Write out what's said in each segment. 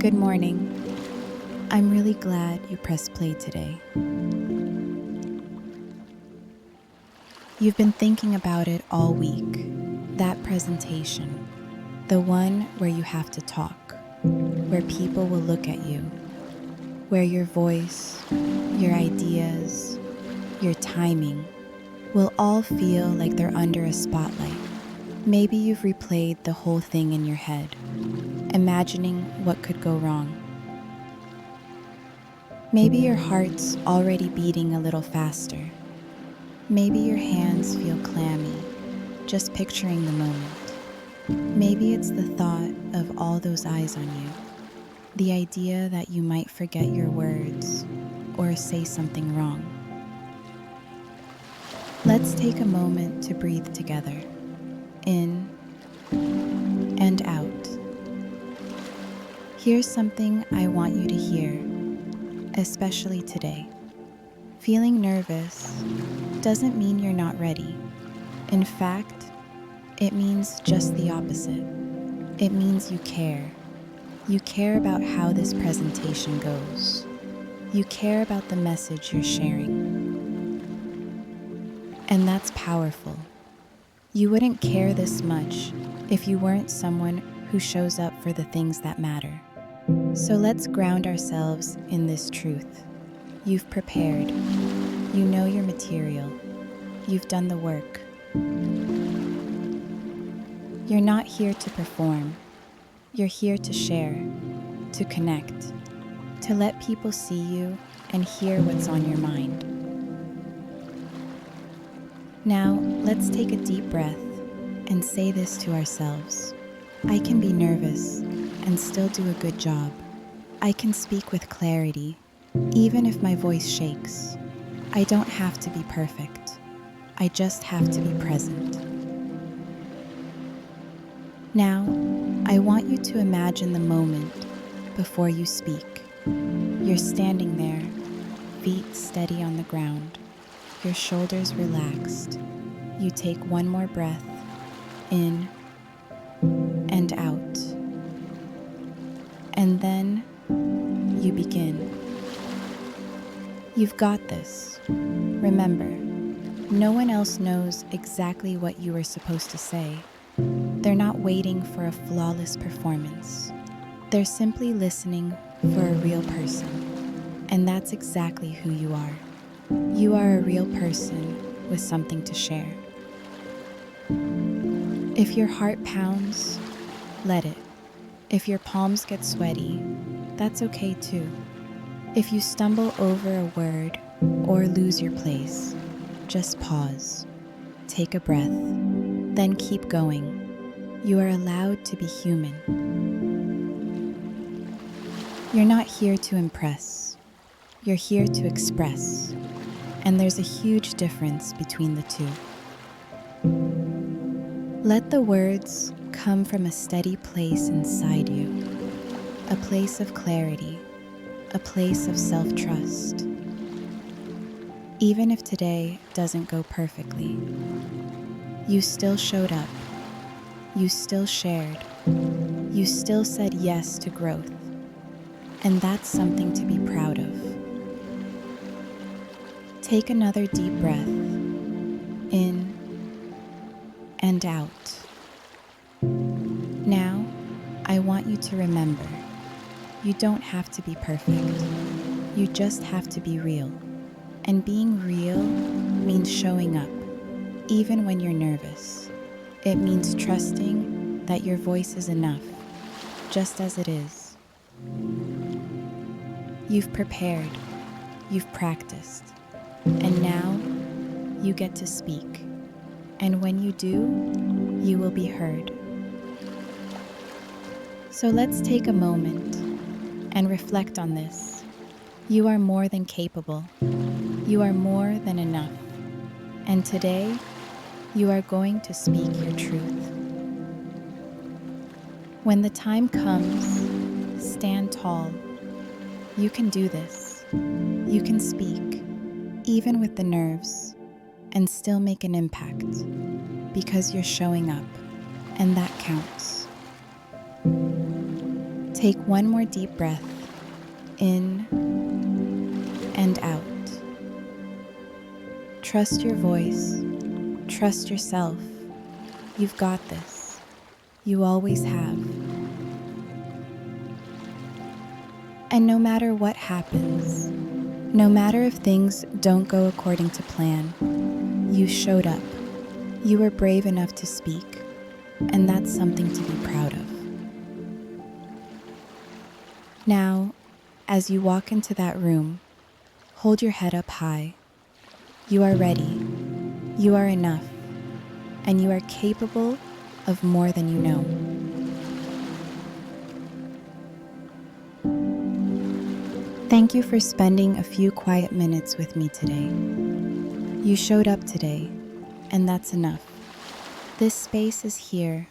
Good morning. I'm really glad you pressed play today. You've been thinking about it all week. That presentation, the one where you have to talk, where people will look at you, where your voice, your ideas, your timing will all feel like they're under a spotlight. Maybe you've replayed the whole thing in your head, imagining what could go wrong. Maybe your heart's already beating a little faster. Maybe your hands feel clammy, just picturing the moment. Maybe it's the thought of all those eyes on you, the idea that you might forget your words or say something wrong. Let's take a moment to breathe together, in and out. Here's something I want you to hear, especially today. Feeling nervous doesn't mean you're not ready. In fact, it means just the opposite. It means you care. You care about how this presentation goes. You care about the message you're sharing. And that's powerful. You wouldn't care this much if you weren't someone who shows up for the things that matter. So let's ground ourselves in this truth. You've prepared. You know your material. You've done the work. You're not here to perform. You're here to share, to connect, to let people see you and hear what's on your mind. Now, let's take a deep breath and say this to ourselves. I can be nervous and still do a good job. I can speak with clarity, even if my voice shakes. I don't have to be perfect. I just have to be present. Now, I want you to imagine the moment before you speak. You're standing there, feet steady on the ground, your shoulders relaxed. You take one more breath, in and out. And then you begin. You've got this. Remember, no one else knows exactly what you are supposed to say. They're not waiting for a flawless performance. They're simply listening for a real person. And that's exactly who you are. You are a real person with something to share. If your heart pounds, let it. If your palms get sweaty, that's okay too. If you stumble over a word or lose your place, just pause. Take a breath, then keep going. You are allowed to be human. You're not here to impress. You're here to express. And there's a huge difference between the two. Let the words come from a steady place inside you, a place of clarity, a place of self-trust. Even if today doesn't go perfectly, you still showed up, you still shared, you still said yes to growth, and that's something to be proud of. Take another deep breath, in and out. Now, I want you to remember, you don't have to be perfect. You just have to be real. And being real means showing up, even when you're nervous. It means trusting that your voice is enough, just as it is. You've prepared, you've practiced, and now you get to speak. And when you do, you will be heard. So let's take a moment and reflect on this. You are more than capable. You are more than enough. And today, you are going to speak your truth. When the time comes, stand tall. You can do this. You can speak, even with the nerves, and still make an impact, because you're showing up, and that counts. Take one more deep breath in and out. Trust your voice. Trust yourself. You've got this. You always have. And no matter what happens, no matter if things don't go according to plan, you showed up. You were brave enough to speak, and that's something to be proud of. Now, as you walk into that room, hold your head up high. You are ready. You are enough. And you are capable of more than you know. Thank you for spending a few quiet minutes with me today. You showed up today, and that's enough. This space is here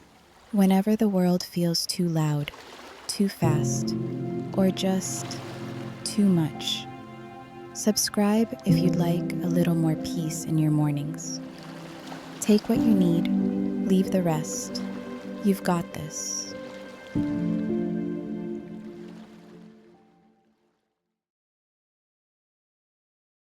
whenever the world feels too loud, too fast, or just too much. Subscribe if you'd like a little more peace in your mornings. Take what you need, leave the rest. You've got this.